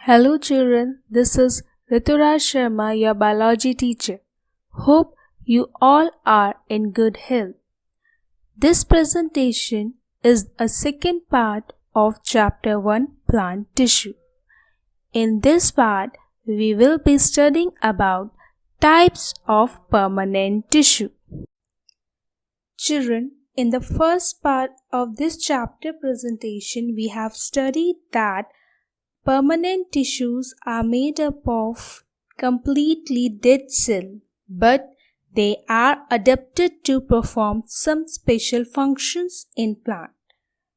Hello children, this is Ritu Raj Sharma, your biology teacher. Hope you all are in good health. This presentation is a second part of Chapter 1 Plant Tissue. In this part, we will be studying about types of permanent tissue. Children, in the first part of this chapter presentation, we have studied that permanent tissues are made up of completely dead cells, but they are adapted to perform some special functions in plant.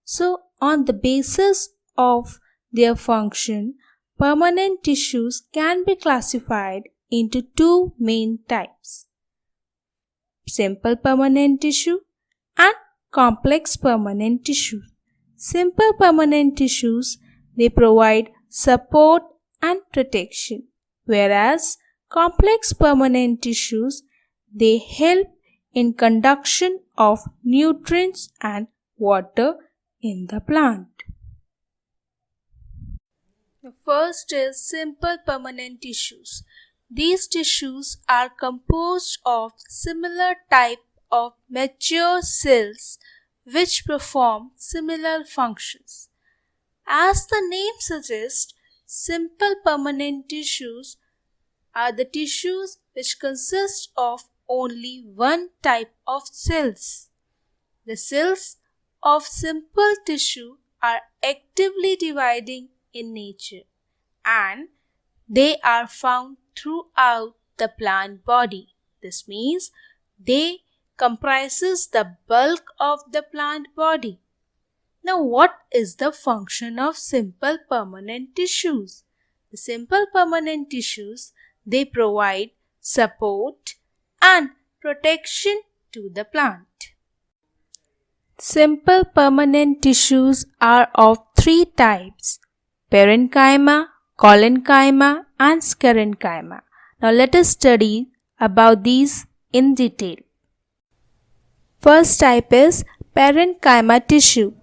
So, on the basis of their function, permanent tissues can be classified into two main types: simple permanent tissue and complex permanent tissue. Simple permanent tissues, they provide support and protection, whereas complex permanent tissues, they help in conduction of nutrients and water in the plant. The first is simple permanent tissues. These tissues are composed of similar type of mature cells which perform similar functions. As the name suggests, simple permanent tissues are the tissues which consist of only one type of cells. The cells of simple tissue are actively dividing in nature, and they are found throughout the plant body. This means they comprises the bulk of the plant body. Now, what is the function of simple permanent tissues? The simple permanent tissues, they provide support and protection to the plant. Simple permanent tissues are of three types: Parenchyma, Collenchyma and Sclerenchyma. Now let us study about these in detail. First type is Parenchyma tissue.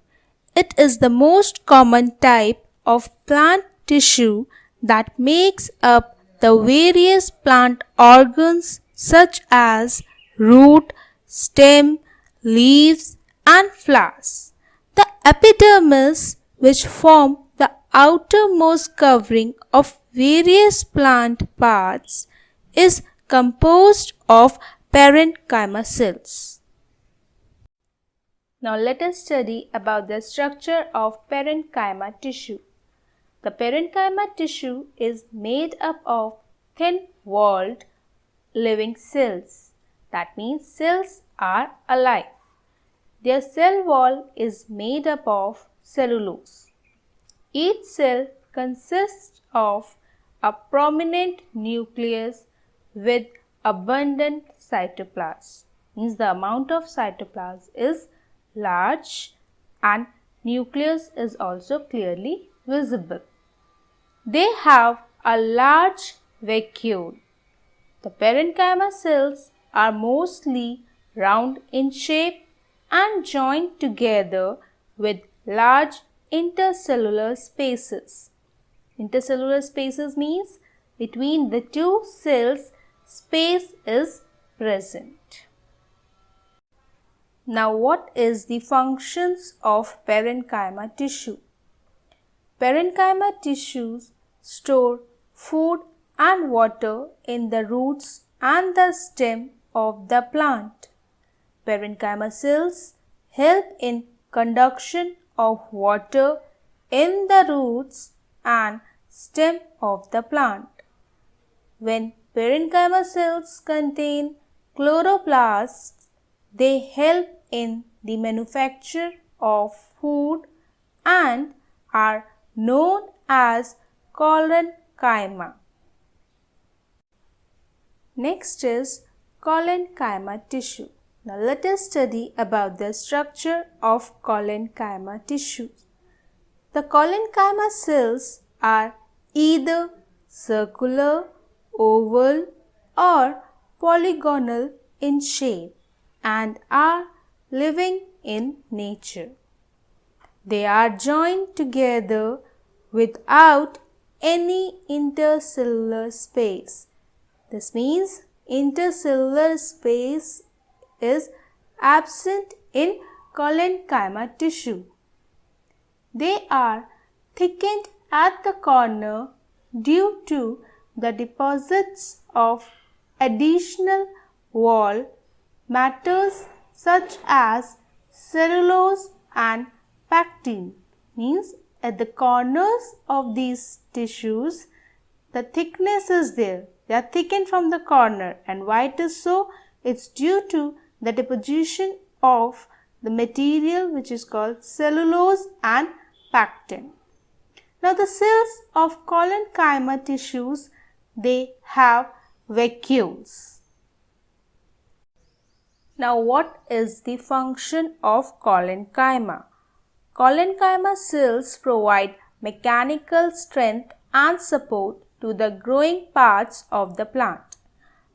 It is the most common type of plant tissue that makes up the various plant organs such as root, stem, leaves and flowers. The epidermis, which form the outermost covering of various plant parts, is composed of parenchyma cells. Now let us study about the structure of parenchyma tissue. The parenchyma tissue is made up of thin-walled living cells. That means cells are alive. Their cell wall is made up of cellulose. Each cell consists of a prominent nucleus with abundant cytoplasm. Means the amount of cytoplasm is large and nucleus is also clearly visible. They have a large vacuole. The parenchyma cells are mostly round in shape and joined together with large intercellular spaces. Intercellular spaces means between the two cells space is present. Now what is the functions of parenchyma tissue? Parenchyma tissues store food and water in the roots and the stem of the plant. Parenchyma cells help in conduction of water in the roots and stem of the plant. When parenchyma cells contain chloroplasts, they help in the manufacture of food and are known as Collenchyma. Next is Collenchyma tissue. Now let us study about the structure of Collenchyma tissues. The Collenchyma cells are either circular, oval or polygonal in shape and are living in nature. They are joined together without any intercellular space. This means intercellular space is absent in Collenchyma tissue. They are thickened at the corner due to the deposits of additional wall matters such as cellulose and pectin. Means at the corners of these tissues the thickness is there. They are thickened from the corner, and why it is so? It's due to the deposition of the material which is called cellulose and pectin. Now the cells of Collenchyma tissues, they have vacuoles. Now what is the function of Collenchyma? Collenchyma cells provide mechanical strength and support to the growing parts of the plant.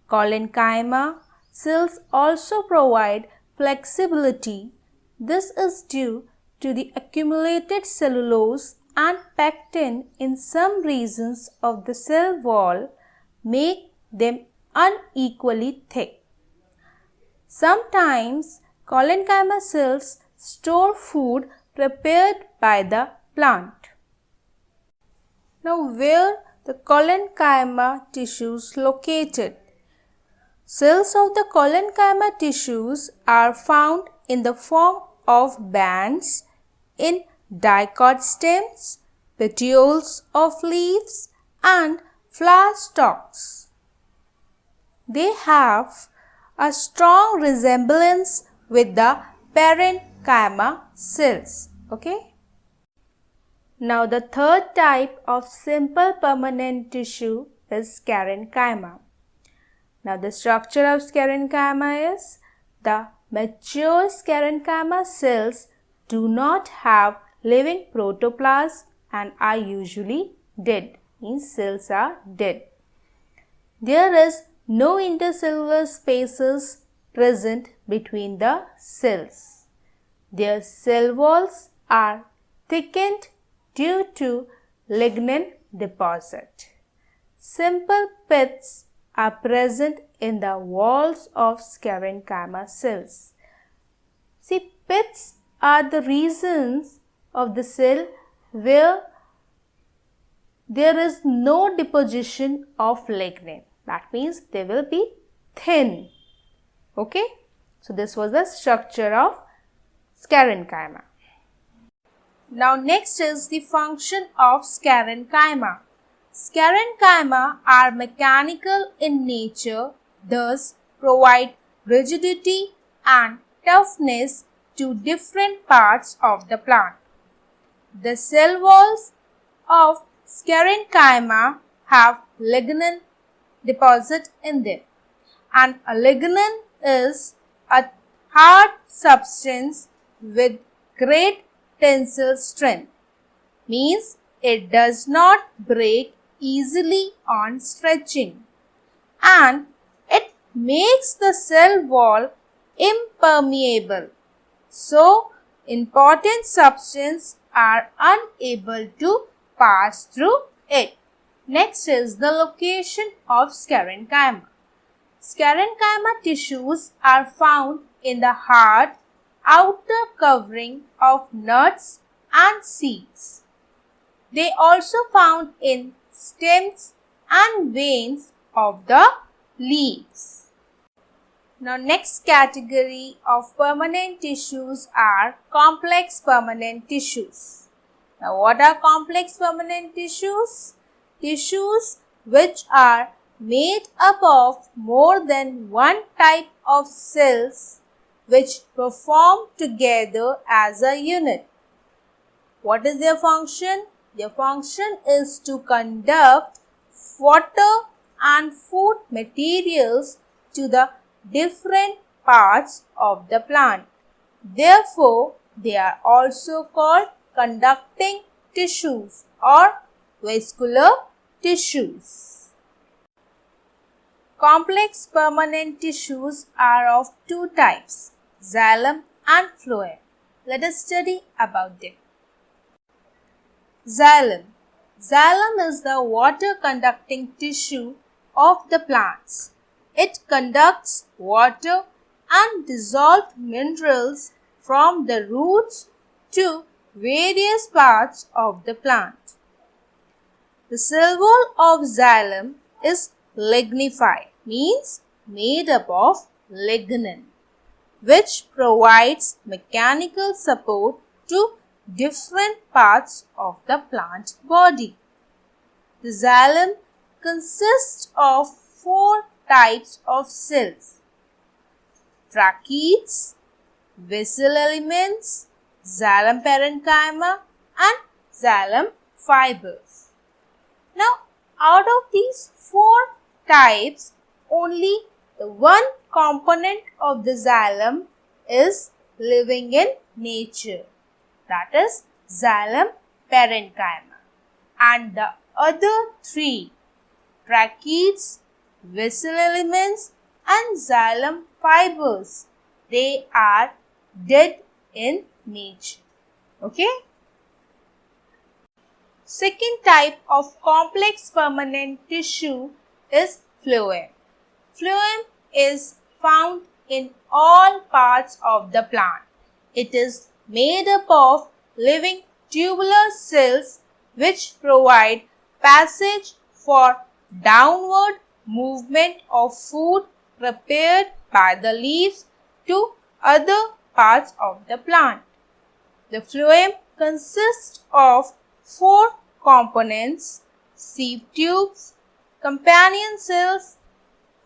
Collenchyma cells also provide flexibility. This is due to the accumulated cellulose and pectin in some regions of the cell wall make them unequally thick. Sometimes Collenchyma cells store food prepared by the plant. Now where the Collenchyma tissues located? Cells of the Collenchyma tissues are found in the form of bands in dicot stems, petioles of leaves and flower stalks. They have a strong resemblance with the Parenchyma cells. Okay. Now the third type of simple permanent tissue is Sclerenchyma. Now the structure of Sclerenchyma is the mature Sclerenchyma cells do not have living protoplasm and are usually dead. Means cells are dead. There is no intercellular spaces present between the cells. Their cell walls are thickened due to lignin deposit. Simple pits are present in the walls of Sclerenchyma cells. See, pits are the regions of the cell where there is no deposition of lignin. That means they will be thin. Okay. So this was the structure of Sclerenchyma. Now next is the function of Sclerenchyma. Sclerenchyma are mechanical in nature, thus provide rigidity and toughness to different parts of the plant. The cell walls of Sclerenchyma have lignin deposit in them, and a lignin is a hard substance with great tensile strength. Means it does not break easily on stretching, and it makes the cell wall impermeable. So, important substances are unable to pass through it. Next is the location of Sclerenchyma. Sclerenchyma tissues are found in the hard outer covering of nuts and seeds. They also found in stems and veins of the leaves. Now next category of permanent tissues are complex permanent tissues. Now what are complex permanent tissues? Tissues which are made up of more than one type of cells which perform together as a unit. What is their function? Their function is to conduct water and food materials to the different parts of the plant. Therefore, they are also called conducting tissues or vascular tissues. Complex permanent tissues are of two types, xylem and phloem. Let us study about them. Xylem. Xylem is the water-conducting tissue of the plants. It conducts water and dissolved minerals from the roots to various parts of the plant. The cell wall of xylem is lignified, means made up of lignin, which provides mechanical support to different parts of the plant body. The xylem consists of 4 types of cells: tracheids, vessel elements, xylem parenchyma and xylem fibers. Now, out of these 4 types, only the one component of the xylem is living in nature, that is xylem parenchyma, and the other 3, tracheids, vessel elements and xylem fibers, they are dead in nature. Okay? Second type of complex permanent tissue is phloem. Phloem is found in all parts of the plant. It is made up of living tubular cells which provide passage for downward movement of food prepared by the leaves to other parts of the plant. The phloem consists of 4 components: sieve tubes, companion cells,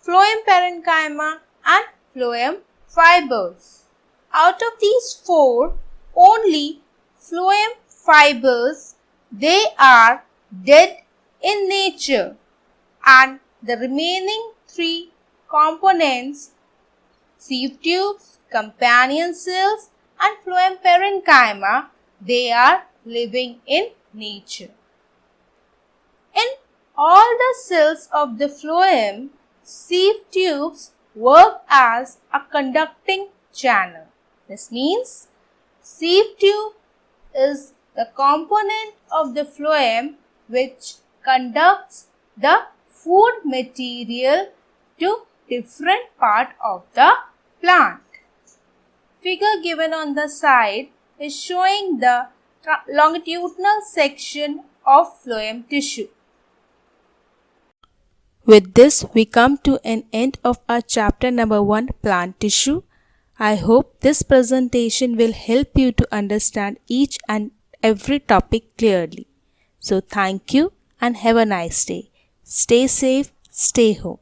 phloem parenchyma and phloem fibers. Out of these 4, only phloem fibers, they are dead in nature, and the remaining 3 components, sieve tubes, companion cells and phloem parenchyma, they are living in nature. In all the cells of the phloem, sieve tubes work as a conducting channel. This means sieve tube is the component of the phloem which conducts the food material to different part of the plant. Figure given on the side is showing the longitudinal section of phloem tissue. With this, we come to an end of our chapter number 1, plant tissue. I hope this presentation will help you to understand each and every topic clearly. So thank you and have a nice day. Stay safe, stay home.